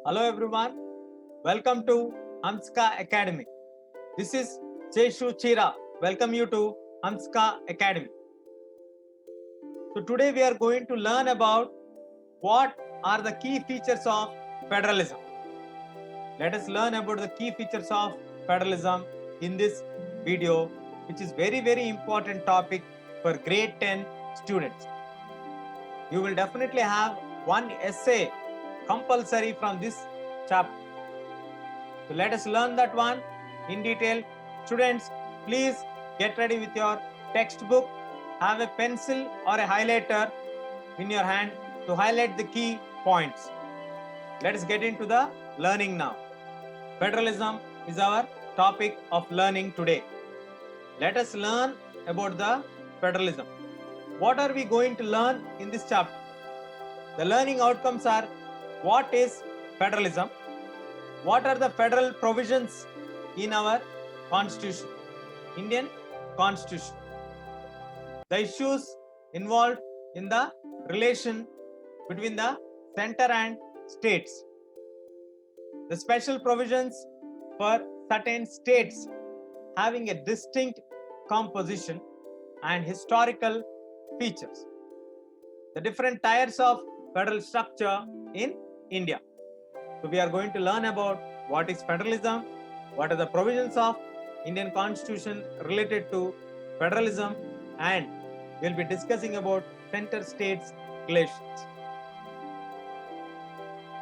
Hello everyone, welcome to Hamska Academy. This is Jeshu Chira. Welcome you to Hamska Academy. So today we are going to learn about what are the key features of federalism. Let us learn about the key features of federalism in this video, which is very important topic for grade 10 students. You will definitely have one essay compulsory from this chapter. So let us learn that one in detail. Students, please get ready with your textbook. Have a pencil or a highlighter in your hand to highlight the key points. Let us get into the learning now. Federalism is our topic of learning today. Let us learn about the federalism. What are we going to learn in this chapter? The learning outcomes are: what is federalism? What are the federal provisions in our constitution, Indian constitution? The issues involved in the relation between the center and states. The special provisions for certain states having a distinct composition and historical features. The different tiers of federal structure in India. So we are going to learn about what is federalism, what are the provisions of Indian constitution related to federalism, and we'll be discussing about center states relations.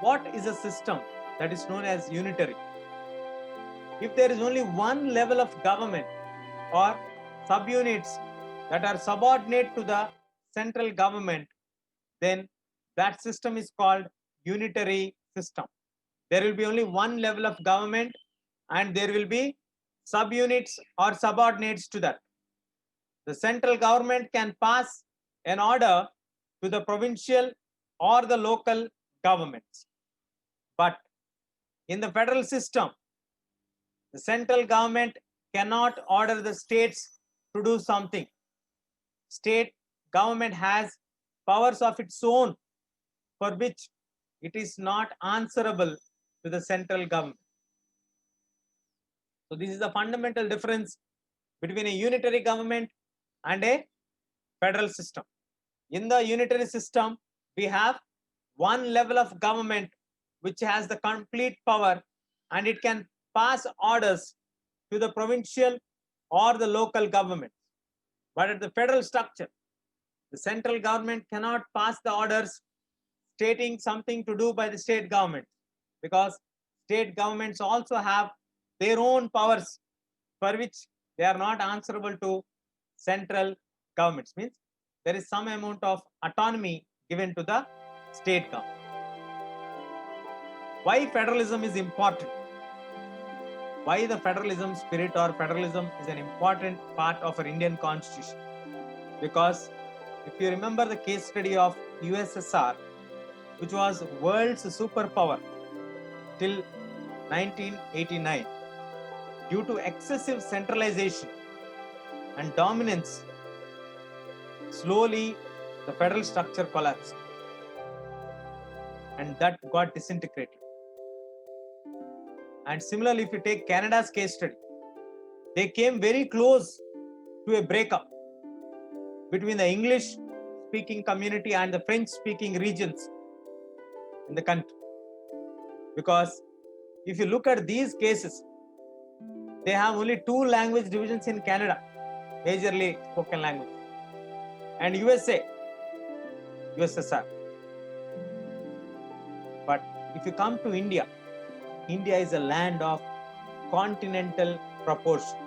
What is a system that is known as unitary? If there is only one level of government or subunits that are subordinate to the central government, then that system is called unitary system. There will be only one level of government and there will be subunits or subordinates to that. The central government can pass an order to the provincial or the local governments. But in the federal system, the central government cannot order the states to do something. State government has powers of its own for which it is not answerable to the central government. So this is the fundamental difference between a unitary government and a federal system. In the unitary system, we have one level of government which has the complete power and it can pass orders to the provincial or the local government. But at the federal structure, the central government cannot pass the orders stating something to do by the state government, because state governments also have their own powers for which they are not answerable to central governments. Means there is some amount of autonomy given to the state government. Why federalism is important? Why the federalism spirit or federalism is an important part of our Indian constitution? Because if you remember the case study of USSR, which was world's superpower till 1989, due to excessive centralization and dominance, slowly the federal structure collapsed and that got disintegrated. And similarly, if you take Canada's case study, they came very close to a breakup between the English speaking community and the French speaking regions in the country. Because if you look at these cases, they have only two language divisions in Canada, majorly spoken language, and USSR. But if you come to India, India is a land of continental proportion,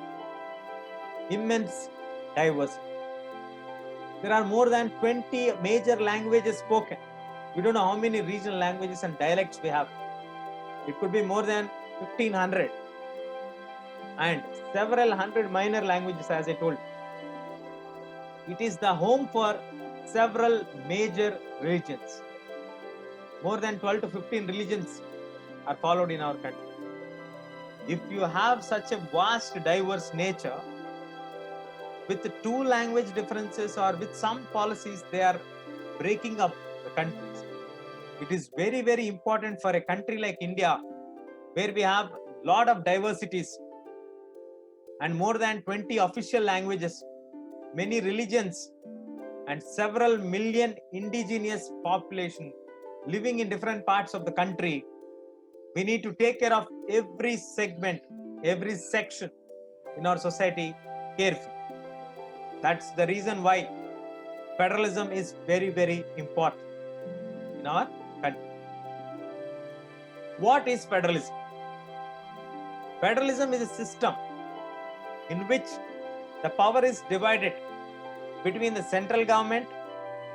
immense diversity. There are more than 20 major languages spoken. We don't know how many regional languages and dialects we have. It could be more than 1500 and several hundred minor languages, as I told you. It is the home for several major religions. More than 12 to 15 religions are followed in our country. If you have such a vast, diverse nature, with the two language differences or with some policies, they are breaking up the countries. It is very, very important for a country like India, where we have a lot of diversities and more than 20 official languages, many religions, and several million indigenous population living in different parts of the country. We need to take care of every segment, every section in our society carefully. That's the reason why federalism is very, very important in our country. What is federalism? Federalism is a system in which the power is divided between the central government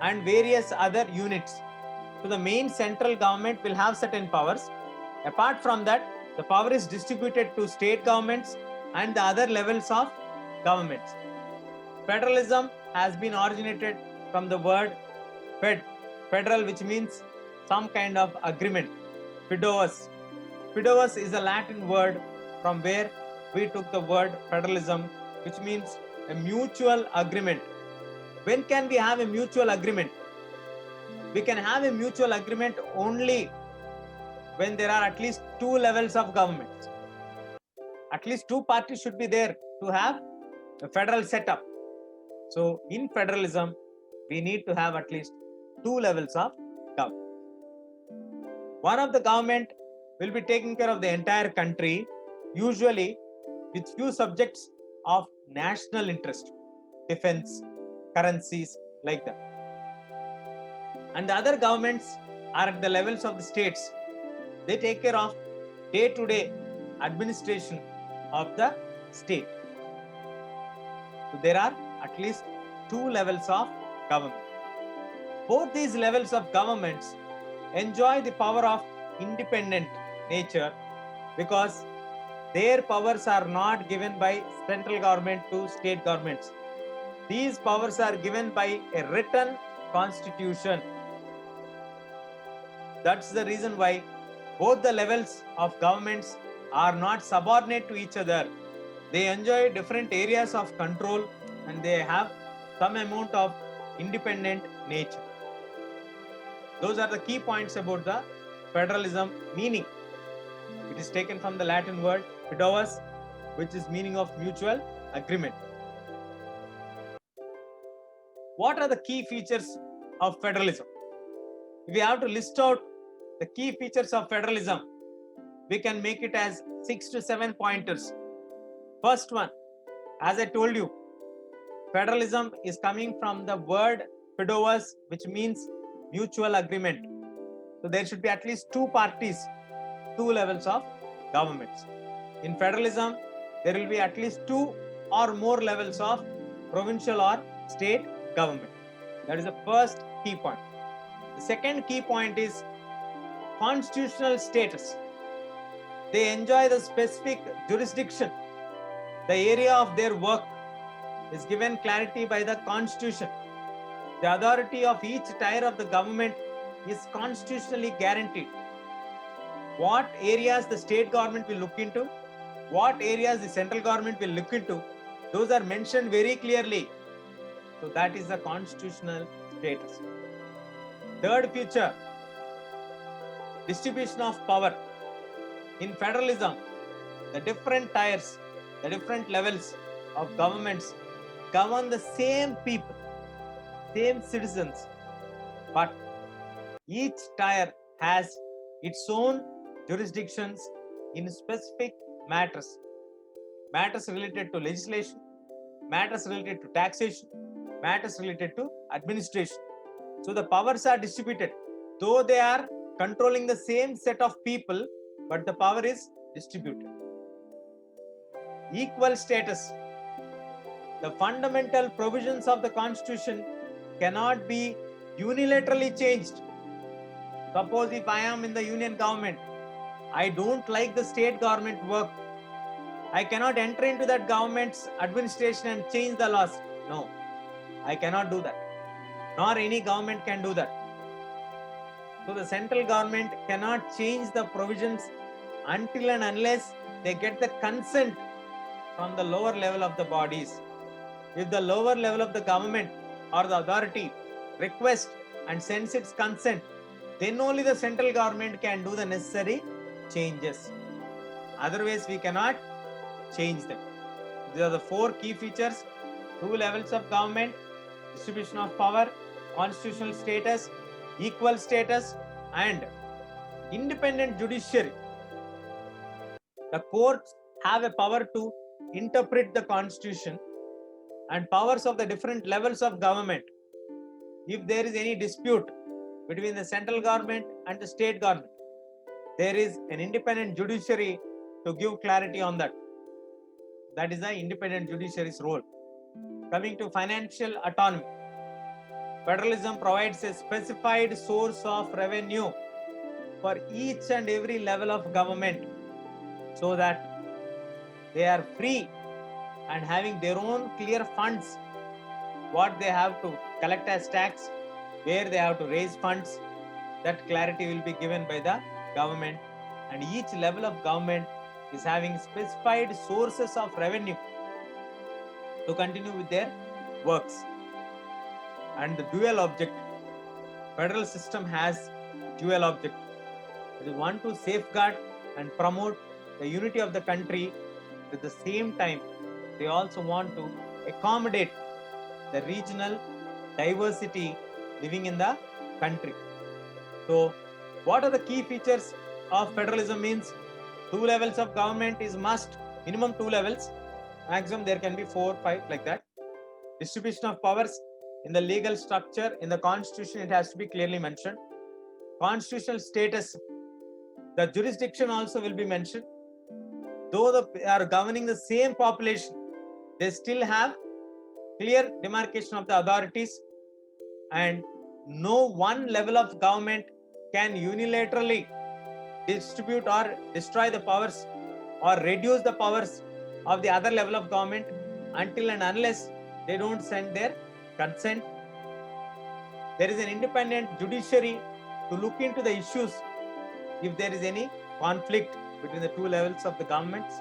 and various other units. So the main central government will have certain powers. Apart from that, the power is distributed to state governments and the other levels of governments. Federalism has been originated from the word federal, which means some kind of agreement. Fideus. Fideus is a Latin word from where we took the word federalism, which means a mutual agreement. When can we have a mutual agreement? We can have a mutual agreement only when there are at least two levels of government. At least two parties should be there to have a federal setup. So in federalism, we need to have at least two levels of government. One of the government will be taking care of the entire country, usually with few subjects of national interest, defense, currencies, like that. And the other governments are at the levels of the states. They take care of day-to-day administration of the state. So there are at least two levels of government. Both these levels of governments enjoy the power of independent nature because their powers are not given by central government to state governments. These powers are given by a written constitution. That's the reason why both the levels of governments are not subordinate to each other. They enjoy different areas of control and they have some amount of independent nature. Those are the key points about the federalism meaning. It is taken from the Latin word fideus, which is meaning of mutual agreement. What are the key features of federalism? If we have to list out the key features of federalism, we can make it as 6 to 7 pointers. First one, as I told you, federalism is coming from the word fideus, which means mutual agreement. So there should be at least two parties, two levels of governments. In federalism, there will be at least two or more levels of provincial or state government. That is the first key point. The second key point is constitutional status. They enjoy the specific jurisdiction. The area of their work is given clarity by the constitution. The authority of each tier of the government is constitutionally guaranteed. What areas the state government will look into, what areas the central government will look into, those are mentioned very clearly. So that is the constitutional status. Third feature, distribution of power. In federalism, the different tiers, the different levels of governments govern the same people, same citizens, but each tier has its own jurisdictions in specific matters. Matters related to legislation, matters related to taxation, matters related to administration. So the powers are distributed. Though they are controlling the same set of people, but the power is distributed. Equal status. The fundamental provisions of the Constitution cannot be unilaterally changed. Suppose if I am in the union government, I don't like the state government work, I cannot enter into that government's administration and change the laws. No, I cannot do that. Nor any government can do that. So the central government cannot change the provisions until and unless they get the consent from the lower level of the bodies. If the lower level of the government or the authority requests and sends its consent, then only the central government can do the necessary changes. Otherwise, we cannot change them. These are the four key features: two levels of government, distribution of power, constitutional status, equal status, and independent judiciary. The courts have a power to interpret the constitution and powers of the different levels of government. If there is any dispute between the central government and the state government, there is an independent judiciary to give clarity on that. That is the independent judiciary's role. Coming to financial autonomy, federalism provides a specified source of revenue for each and every level of government so that they are free and having their own clear funds, what they have to collect as tax, where they have to raise funds. That clarity will be given by the government, and each level of government is having specified sources of revenue to continue with their works. And the dual objective, federal system has dual objective. It is one to safeguard and promote the unity of the country. At the same time, they also want to accommodate the regional diversity living in the country. So, what are the key features of federalism? Means two levels of government is must, minimum two levels, maximum there can be 4, 5 like that. Distribution of powers in the legal structure, in the constitution it has to be clearly mentioned. Constitutional status, the jurisdiction also will be mentioned. Though they are governing the same population, they still have clear demarcation of the authorities, and no one level of government can unilaterally distribute or destroy the powers or reduce the powers of the other level of government until and unless they don't send their consent. There is an independent judiciary to look into the issues if there is any conflict between the two levels of the governments.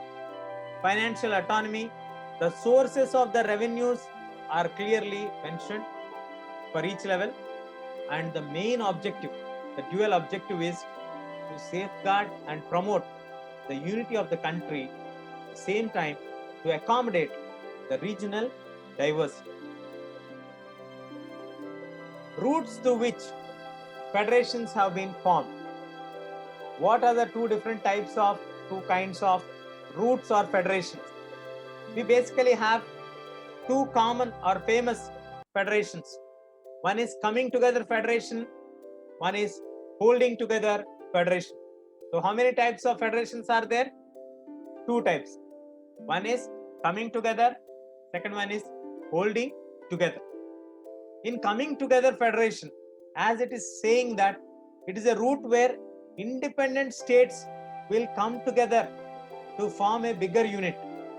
Financial autonomy, the sources of the revenues are clearly mentioned for each level, and the main objective, the dual objective, is to safeguard and promote the unity of the country, at the same time to accommodate the regional diversity. Routes through which federations have been formed. What are the two kinds of routes or federations? We basically have two common or famous federations. One is coming together federation, one is holding together federation. So how many types of federations are there? Two types. One is coming together, second one is holding together. In coming together federation, as it is saying that it is a route where independent states will come together to form a bigger unit,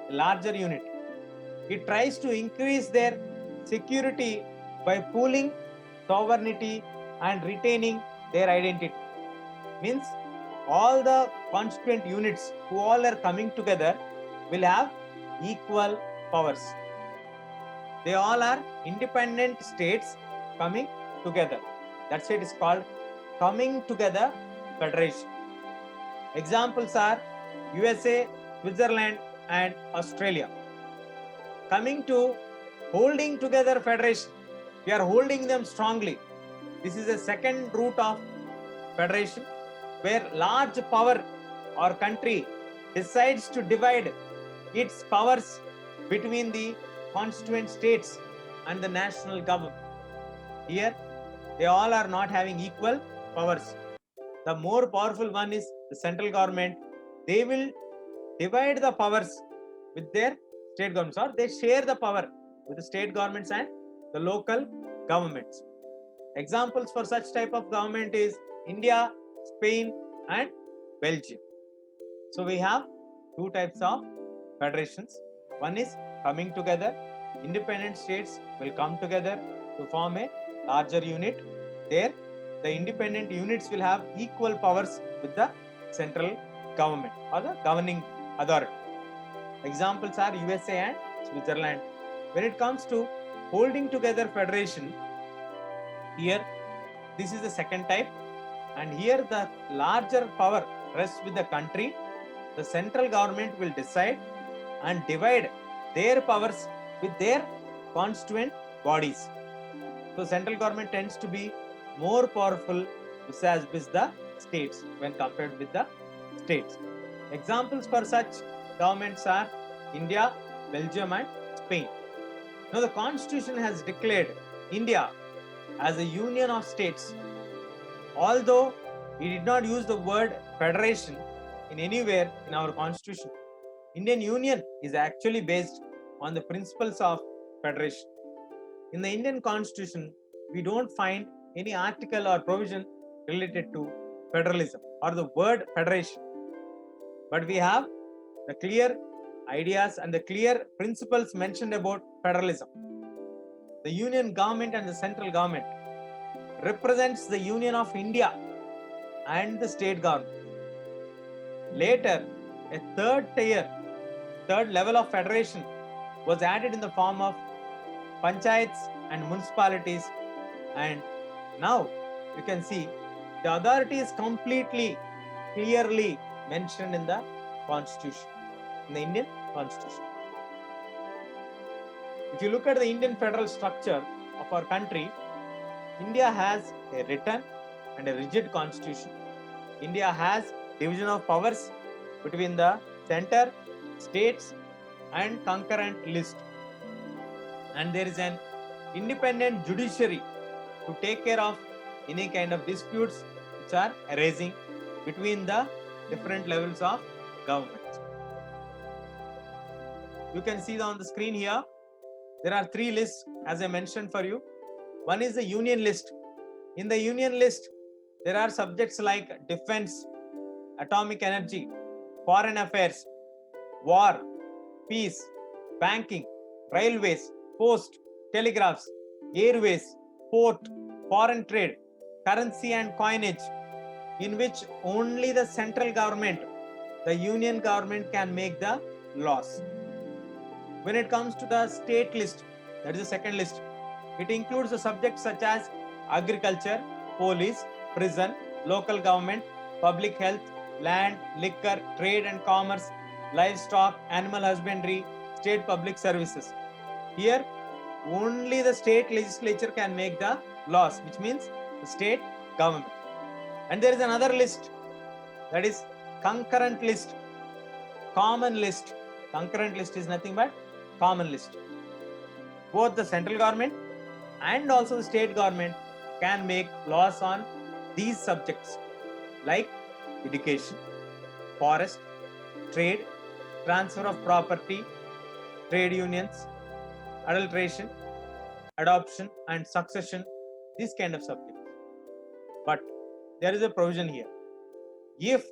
a larger unit. It tries to increase their security by pooling sovereignty and retaining their identity. Means all the constituent units who all are coming together will have equal powers. They all are independent states coming together. That's why it is called coming together federation. Examples are USA, Switzerland, and Australia. Coming to holding together federation, we are holding them strongly. This is a second route of federation where large power or country decides to divide its powers between the constituent states and the national government. Here, they all are not having equal powers. The more powerful one is the central government. They will divide the powers with their state governments, or they share the power with the state governments and the local governments. Examples for such type of government is India, Spain, and Belgium. So we have two types of federations. One is coming together. Independent states will come together to form a larger unit. There, the independent units will have equal powers with the central government or the governing authority. Examples are USA and Switzerland. When it comes to holding together federation, here this is the second type, And here the larger power rests with the country. The central government will decide and divide their powers with their constituent bodies. So central government tends to be more powerful vis-a-vis the states when compared with the states. Examples for such governments are India, Belgium and Spain. Now the constitution has declared India as a union of states. Although we did not use the word federation in anywhere in our constitution, Indian Union is actually based on the principles of federation. In the Indian constitution, we don't find any article or provision related to federalism or the word federation, but we have the clear ideas and the clear principles mentioned about federalism. The union government and the central government represents the union of India and the state government. Later, a third level of federation was added in the form of panchayats and municipalities, and now you can see the authority is completely clearly mentioned in the constitution, in the Indian constitution. If you look at the Indian federal structure of our country, India has a written and a rigid constitution. India has division of powers between the center, states and concurrent list. And there is an independent judiciary to take care of any kind of disputes which are arising between the different levels of government. You can see on the screen here, there are 3 lists as I mentioned for you. One is the union list. In the union list, there are subjects like defense, atomic energy, foreign affairs, war, peace, banking, railways, post, telegraphs, airways, port, foreign trade, currency and coinage, in which only the central government, the union government can make the laws. When it comes to the state list, that is the second list, it includes the subjects such as agriculture, police, prison, local government, public health, land, liquor, trade and commerce, livestock, animal husbandry, state public services. Here, only the state legislature can make the laws, which means the state government. And there is another list, that is concurrent list, common list. Concurrent list is nothing but common list. Both the central government and also the state government can make laws on these subjects like education, forest, trade, transfer of property, trade unions, adulteration, adoption and succession, these kind of subjects. But there is a provision here. If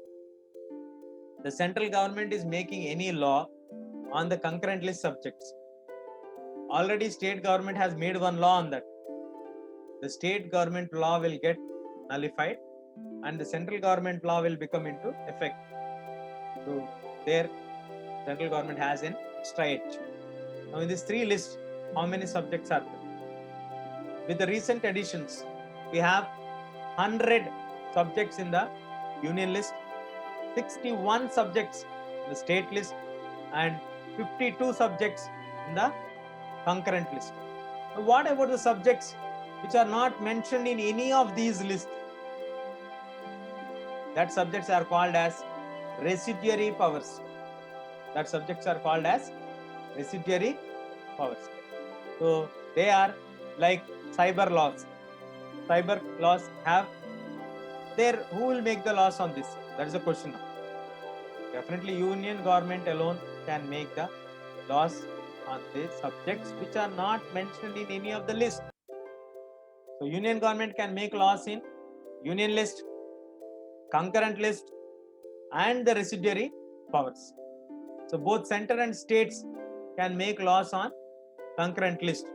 the central government is making any law on the concurrent list subjects, already state government has made one law on that, the state government law will get nullified and the central government law will become into effect. So there central government has an extra edge. Now in these 3 lists, how many subjects are there? With the recent additions, we have 100 subjects in the union list, 61 subjects in the state list and 52 subjects in the concurrent list. Now, what about the subjects which are not mentioned in any of these lists? That subjects are called as residuary powers. That subjects are called as residuary powers. So they are like cyber laws. Cyber laws have there, who will make the laws on this? That is the question now. Definitely union government alone can make the laws on these subjects which are not mentioned in any of the list. So union government can make laws in union list, concurrent list and the residuary powers. So both center and states can make laws on concurrent list.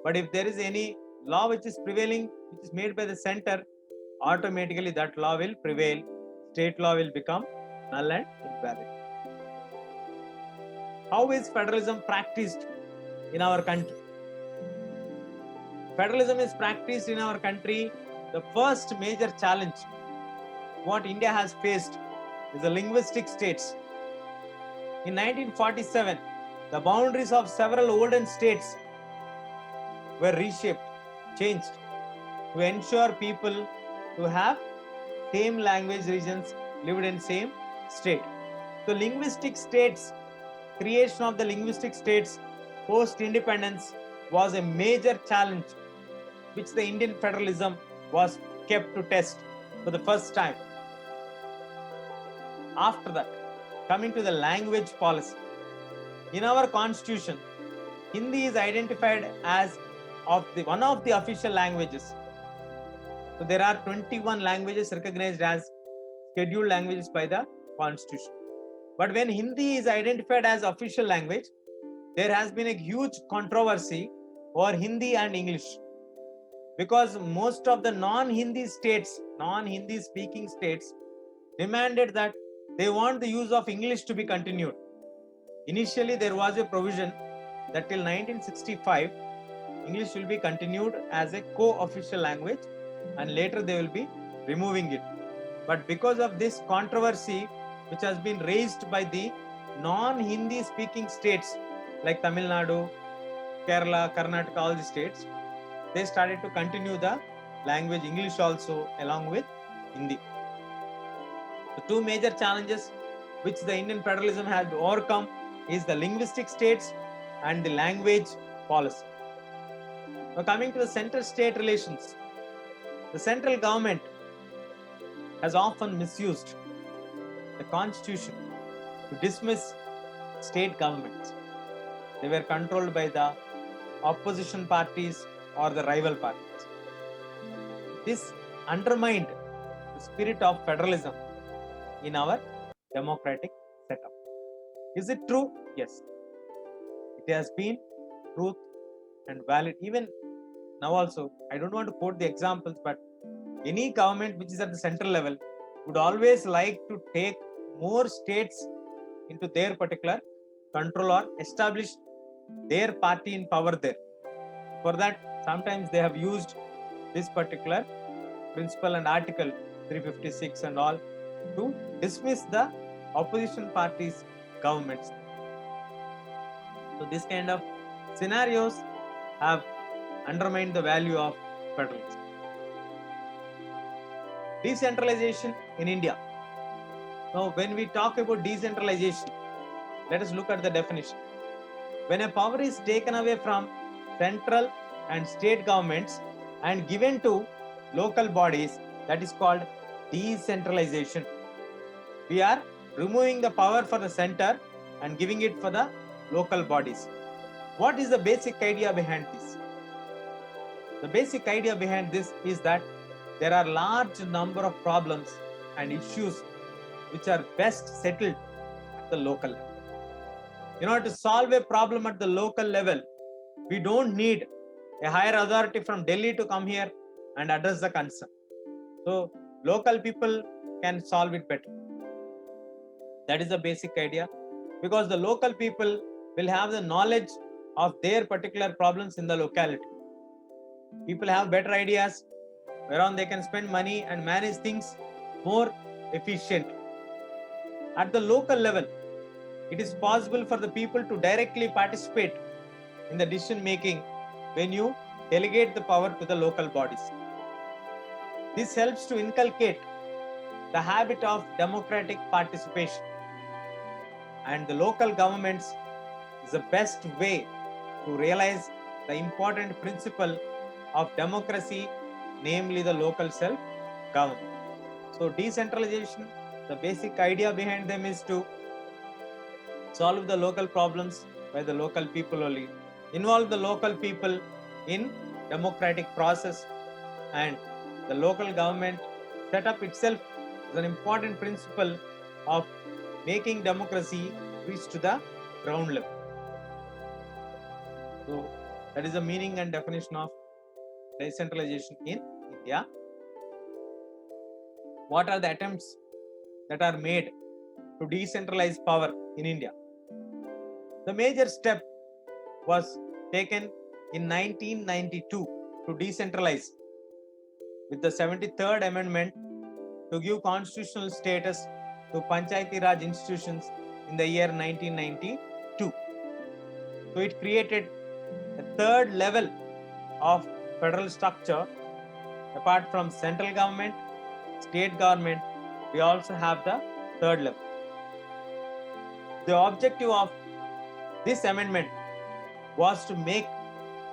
But if there is any law which is prevailing, which is made by the center, automatically that law will prevail. State law will become null and invalid. How is federalism practiced in our country? Federalism is practiced in our country. The first major challenge what India has faced is the linguistic states. In 1947, the boundaries of several olden states were reshaped, changed to ensure people to have same language regions lived in same state. So linguistic states, creation of the linguistic states post independence was a major challenge which the Indian federalism was kept to test for the first time. After that, coming to the language policy. In our constitution, Hindi is identified as one of the official languages. So there are 21 languages recognized as scheduled languages by the constitution. But when Hindi is identified as official language, there has been a huge controversy over Hindi and English, because most of the non-Hindi speaking states demanded that they want the use of English to be continued. Initially, there was a provision that till 1965, English will be continued as a co-official language, and later they will be removing it. But because of this controversy which has been raised by the non-Hindi speaking states like Tamil Nadu, Kerala, Karnataka, all the states, they started to continue the language English also along with Hindi. The two major challenges which the Indian federalism had to overcome is the linguistic states and the language policy. Now coming to the center-state relations, the central government has often misused the constitution to dismiss state governments. They were controlled by the opposition parties or the rival parties. This undermined the spirit of federalism in our democratic setup. Is it true? Yes. It has been truth and valid. Even now also, I don't want to quote the examples, but any government which is at the central level would always like to take more states into their particular control or establish their party in power there. For that, sometimes they have used this particular principle and article 356 and all to dismiss the opposition parties' governments. So this kind of scenarios have undermined the value of federalism. Decentralization in India. Now, when we talk about decentralization, let us look at the definition. When a power is taken away from central and state governments and given to local bodies, that is called decentralization. We are removing the power for the center and giving it for the local bodies. What is the basic idea behind this? The basic idea behind this is that there are large number of problems and issues which are best settled at the local level. In order to solve a problem at the local level, we don't need a higher authority from Delhi to come here and address the concern. So local people can solve it better. That is the basic idea, because the local people will have the knowledge of their particular problems in the locality. People have better ideas whereon they can spend money and manage things more efficient. At the local level, it is possible for the people to directly participate in the decision making when you delegate the power to the local bodies. This helps to inculcate the habit of democratic participation, and the local governments is the best way to realize the important principle of democracy, namely the local self-government. So decentralization, the basic idea behind them is to solve the local problems by the local people only, involve the local people in democratic process, and the local government setup itself is an important principle of making democracy reach to the ground level. So that is the meaning and definition of decentralization in India. What are the attempts that are made to decentralize power in India? The major step was taken in 1992 to decentralize with the 73rd Amendment to give constitutional status to Panchayati Raj institutions in the year 1992. So it created a third level of federal structure. Apart from central government, state government, we also have the third level. The objective of this amendment was to make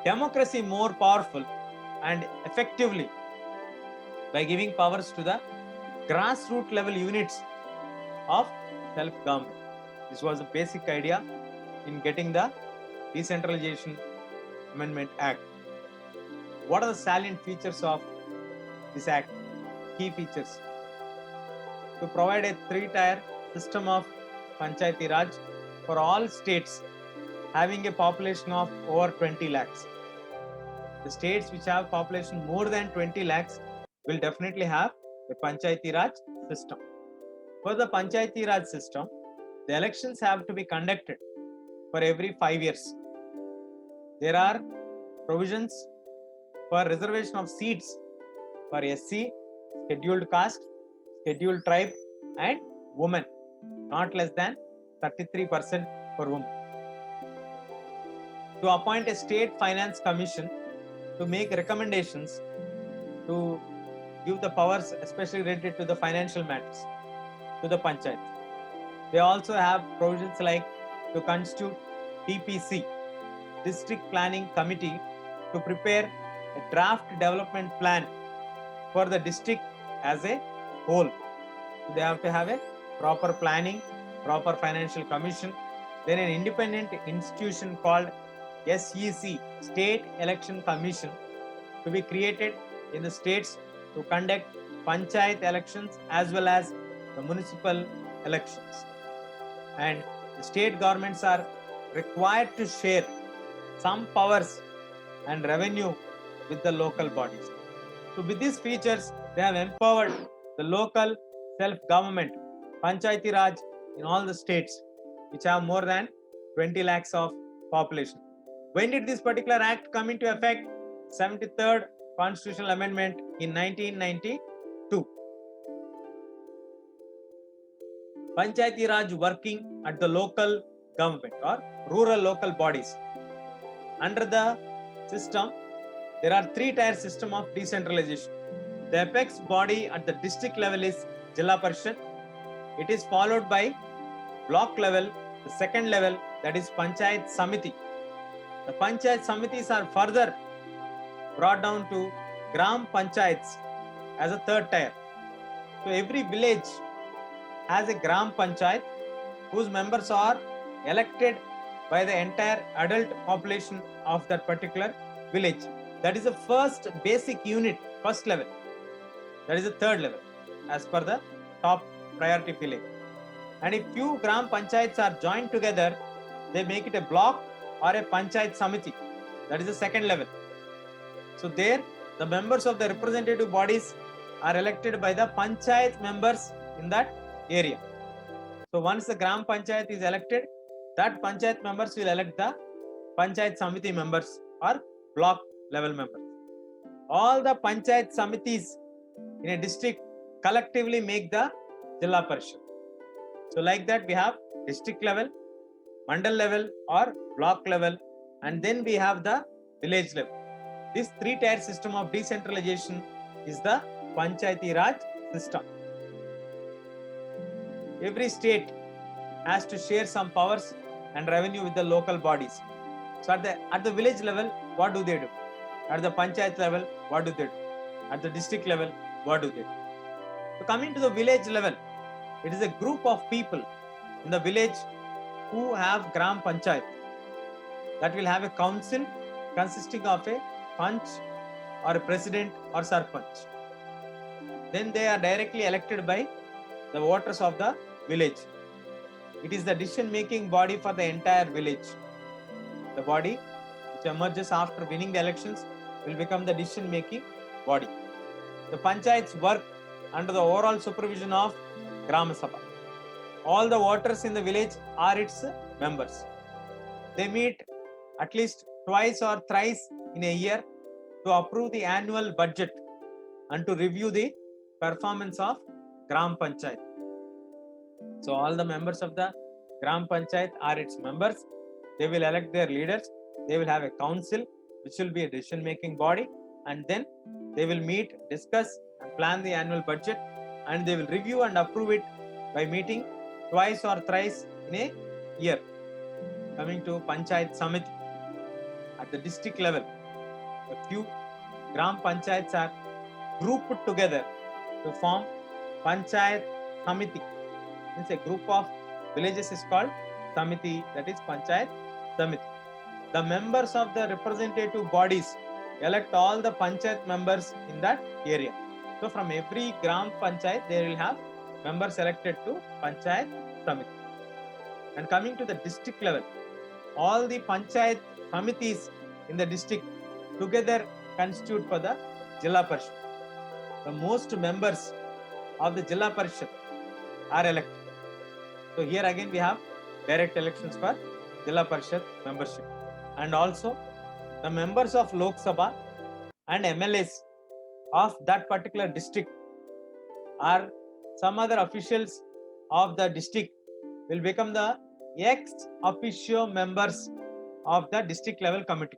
democracy more powerful and effectively by giving powers to the grassroots level units of self-government. This was the basic idea in getting the Decentralization Amendment Act. What are the salient features of this act? Key features: to provide a three-tier system of Panchayati Raj for all states having a population of over 20 lakhs. The states which have population more than 20 lakhs will definitely have a Panchayati Raj system. For the Panchayati Raj system, the elections have to be conducted for every 5 years. There are provisions for reservation of seats for SC, scheduled caste, scheduled tribe, and women, not less than 33% for women. To appoint a state finance commission to make recommendations to give the powers, especially related to the financial matters, to the panchayat. They also have provisions like to constitute DPC, District Planning Committee, to prepare a draft development plan for the district as a whole. So they have to have a proper planning, proper financial commission, then an independent institution called SEC, State Election Commission, to be created in the states to conduct panchayat elections as well as the municipal elections. And the state governments are required to share some powers and revenue with the local bodies. So with these features, they have empowered the local self-government, Panchayati Raj, in all the states which have more than 20 lakhs of population. When did this particular act come into effect? 73rd Constitutional Amendment in 1992. Panchayati Raj working at the local government or rural local bodies. Under the system, there are three-tier system of decentralization. The apex body at the district level is Jilla Parishad. It is followed by block level, the second level, that is Panchayat Samiti. The Panchayat Samitis are further brought down to Gram Panchayats as a third tier. So every village has a Gram Panchayat whose members are elected by the entire adult population of that particular village. That is the first basic unit, first level. That is the third level as per the top priority filling. And if few Gram Panchayats are joined together, they make it a block or a Panchayat Samiti. That is the second level. So there, the members of the representative bodies are elected by the Panchayat members in that area. So once the Gram Panchayat is elected, that Panchayat members will elect the Panchayat Samiti members or block level members. All the Panchayat Samitis in a district collectively make the Jilla Parishad. So like that, we have district level, mandal level or block level, and then we have the village level. This three-tier system of decentralization is the Panchayati Raj system. Every state has to share some powers and revenue with the local bodies. So at the village level, what do they do? At the Panchayat level, what do they do? At the district level, what do they do? So coming to the village level, it is a group of people in the village who have Gram Panchayat that will have a council consisting of a Panch or a president or Sarpanch. Then they are directly elected by the voters of the village. It is the decision-making body for the entire village. The body which emerges after winning the elections will become the decision-making body. The panchayats work under the overall supervision of Gram Sabha. All the voters in the village are its members. They meet at least twice or thrice in a year to approve the annual budget and to review the performance of Gram Panchayat. So all the members of the Gram Panchayat are its members. They will elect their leaders. They will have a council, which will be a decision-making body, and then they will meet, discuss, and plan the annual budget, and they will review and approve it by meeting twice or thrice in a year. Coming to Panchayat Samiti, at the district level, a few Gram Panchayats are grouped together to form Panchayat Samiti. Means a group of villages is called Samiti, that is Panchayat Samiti. The members of the representative bodies elect all the Panchayat members in that area. So from every Gram Panchayat, they will have members elected to Panchayat Samiti. And coming to the district level, all the Panchayat Samitis in the district together constitute for the Jilla Parishad. The most members of the Jilla Parishad are elected. So here again we have direct elections for Jilla Parishad membership. And also the members of Lok Sabha and MLAs of that particular district or some other officials of the district will become the ex officio members of the district level committee.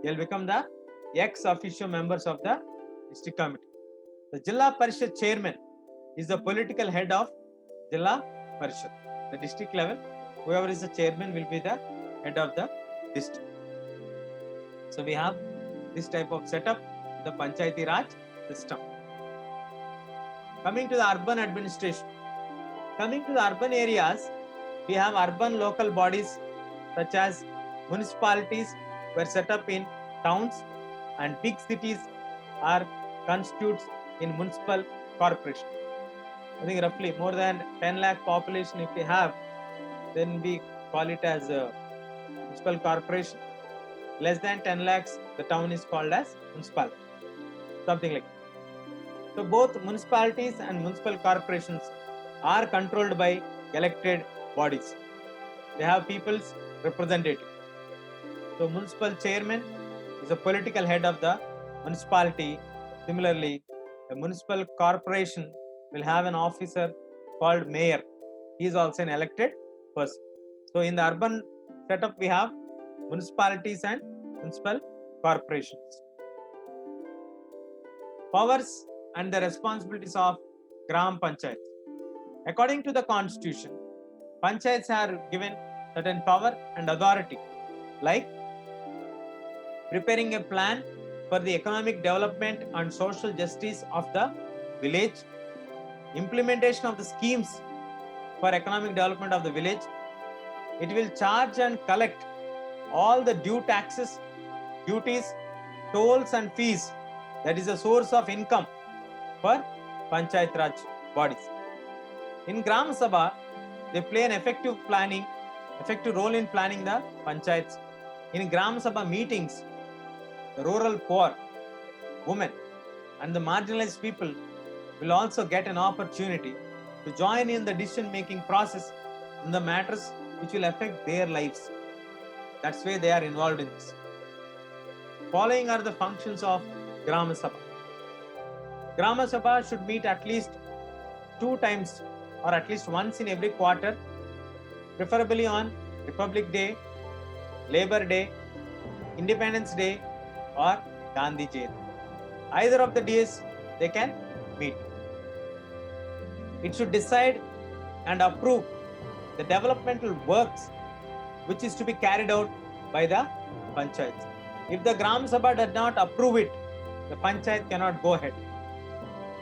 They will become the ex officio members of the district committee. The Jilla Parishad chairman is the political head of Jilla Parishad. The district level, whoever is the chairman will be the head of the district. So we have this type of setup, the Panchayati Raj system. Coming to the urban administration. Coming to the urban areas, we have urban local bodies such as municipalities were set up in towns, and big cities are constitutes in municipal corporation. I think roughly more than 10 lakh population if we have, then we call it as a municipal corporation. Less than 10 lakhs, the town is called as municipality. Something like that. So both municipalities and municipal corporations are controlled by elected bodies. They have people's representative. So municipal chairman is a political head of the municipality. Similarly, a municipal corporation will have an officer called mayor. He is also an elected person. So in the urban setup, we have municipalities and municipal corporations. Powers and the responsibilities of Gram Panchayats. According to the constitution, Panchayats are given certain power and authority, like preparing a plan for the economic development and social justice of the village, implementation of the schemes for economic development of the village. It will charge and collect all the due taxes, duties, tolls and fees. That is a source of income for Panchayat Raj bodies. In Gram Sabha, they play an effective role in planning the panchayats. In Gram Sabha meetings, the rural poor, women and the marginalized people will also get an opportunity to join in the decision-making process in the matters which will affect their lives. That's why they are involved in this. Following are the functions of Grama Sabha. Grama Sabha should meet at least 2 times or at least once in every quarter, preferably on Republic Day, Labor Day, Independence Day or Gandhi Jayanti. Either of the days they can meet. It should decide and approve the developmental works which is to be carried out by the panchayats. If the Gram Sabha does not approve it, the panchayat cannot go ahead.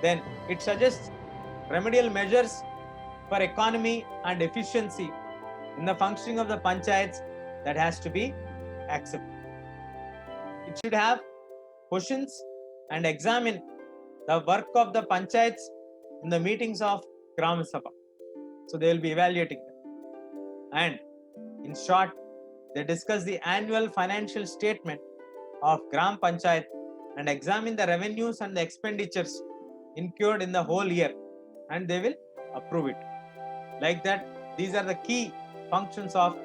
Then it suggests remedial measures for economy and efficiency in the functioning of the panchayats that has to be accepted. It should have questions and examine the work of the panchayats in the meetings of Gram Sabha. So they will be evaluating them. And in short, they discuss the annual financial statement of Gram Panchayat and examine the revenues and the expenditures incurred in the whole year, and they will approve it. Like that, these are the key functions of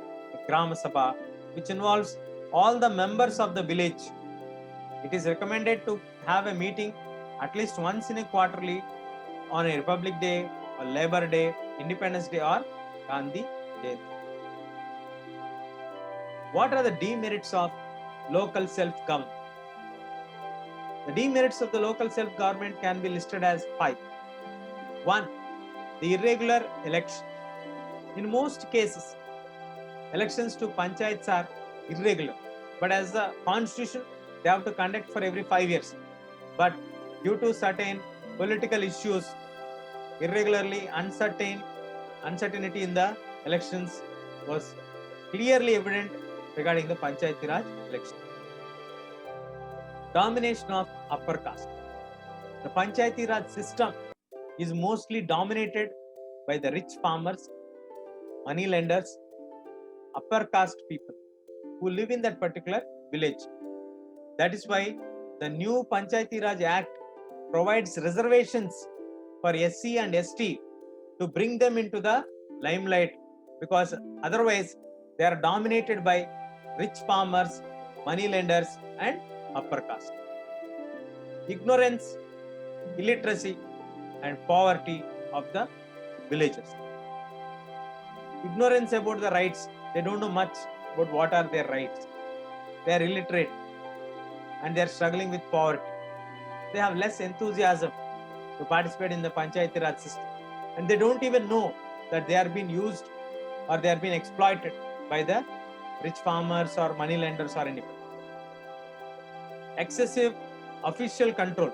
Gram Sabha, which involves all the members of the village. It is recommended to have a meeting at least once in a quarterly on a Republic Day or Labor Day, Independence Day or Gandhi Day. What are the demerits of local self-government? The demerits of the local self-government can be listed as 5. 1. The irregular election. In most cases, elections to panchayats are irregular, but as the constitution, they have to conduct for every 5 years. But due to certain political issues, uncertainty in the elections was clearly evident regarding the Panchayati Raj election. Domination of upper caste. The Panchayati Raj system is mostly dominated by the rich farmers, money lenders, upper caste people who live in that particular village. That is why the new Panchayati Raj Act provides reservations for SC and ST to bring them into the limelight, because otherwise they are dominated by rich farmers, money lenders and upper caste. Ignorance, illiteracy and poverty of the villagers. Ignorance about the rights. They don't know much about what are their rights. They are illiterate and they are struggling with poverty. They have less enthusiasm to participate in the Panchayati Raj system. And they don't even know that they are being used or they are being exploited by the rich farmers or money lenders or anybody. Excessive official control.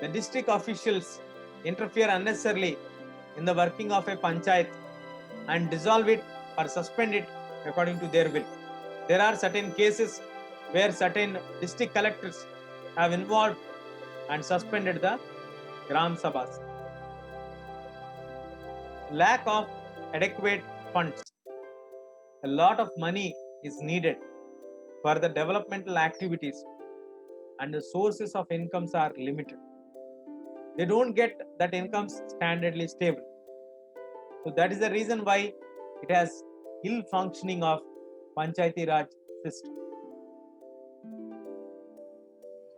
The district officials interfere unnecessarily in the working of a panchayat and dissolve it or suspend it according to their will. There are certain cases where certain district collectors have involved and suspended the Gram Sabhas. Lack of adequate funds. A lot of money is needed for the developmental activities and the sources of incomes are limited. They don't get that income standardly stable. So that is the reason why it has ill functioning of Panchayati Raj system.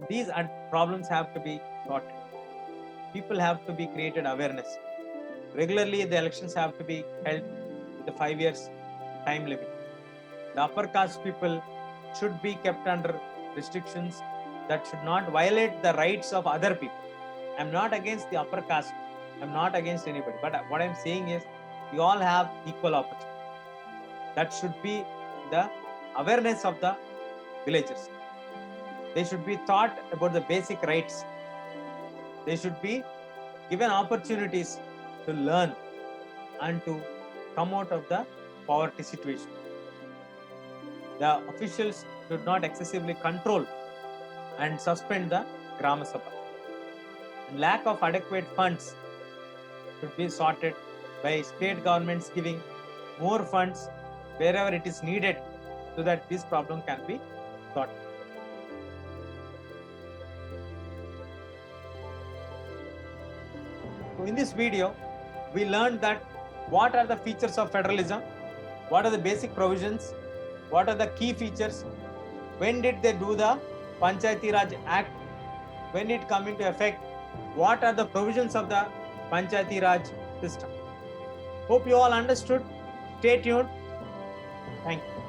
These problems have to be sorted. People have to be created awareness. Regularly, the elections have to be held with the 5 years time limit. The upper caste people should be kept under restrictions that should not violate the rights of other people. I am not against the upper caste. I am not against anybody. But what I am saying is, we all have equal opportunity. That should be the awareness of the villagers. They should be taught about the basic rights. They should be given opportunities to learn and to come out of the poverty situation. The officials should not excessively control and suspend the Grama Sabha. Lack of adequate funds should be sorted by state governments giving more funds wherever it is needed so that this problem can be sorted. So in this video, we learned that what are the features of federalism, what are the basic provisions, what are the key features, when did they do the Panchayati Raj Act, when it come into effect, what are the provisions of the Panchayati Raj system. Hope you all understood. Stay tuned. Thank you.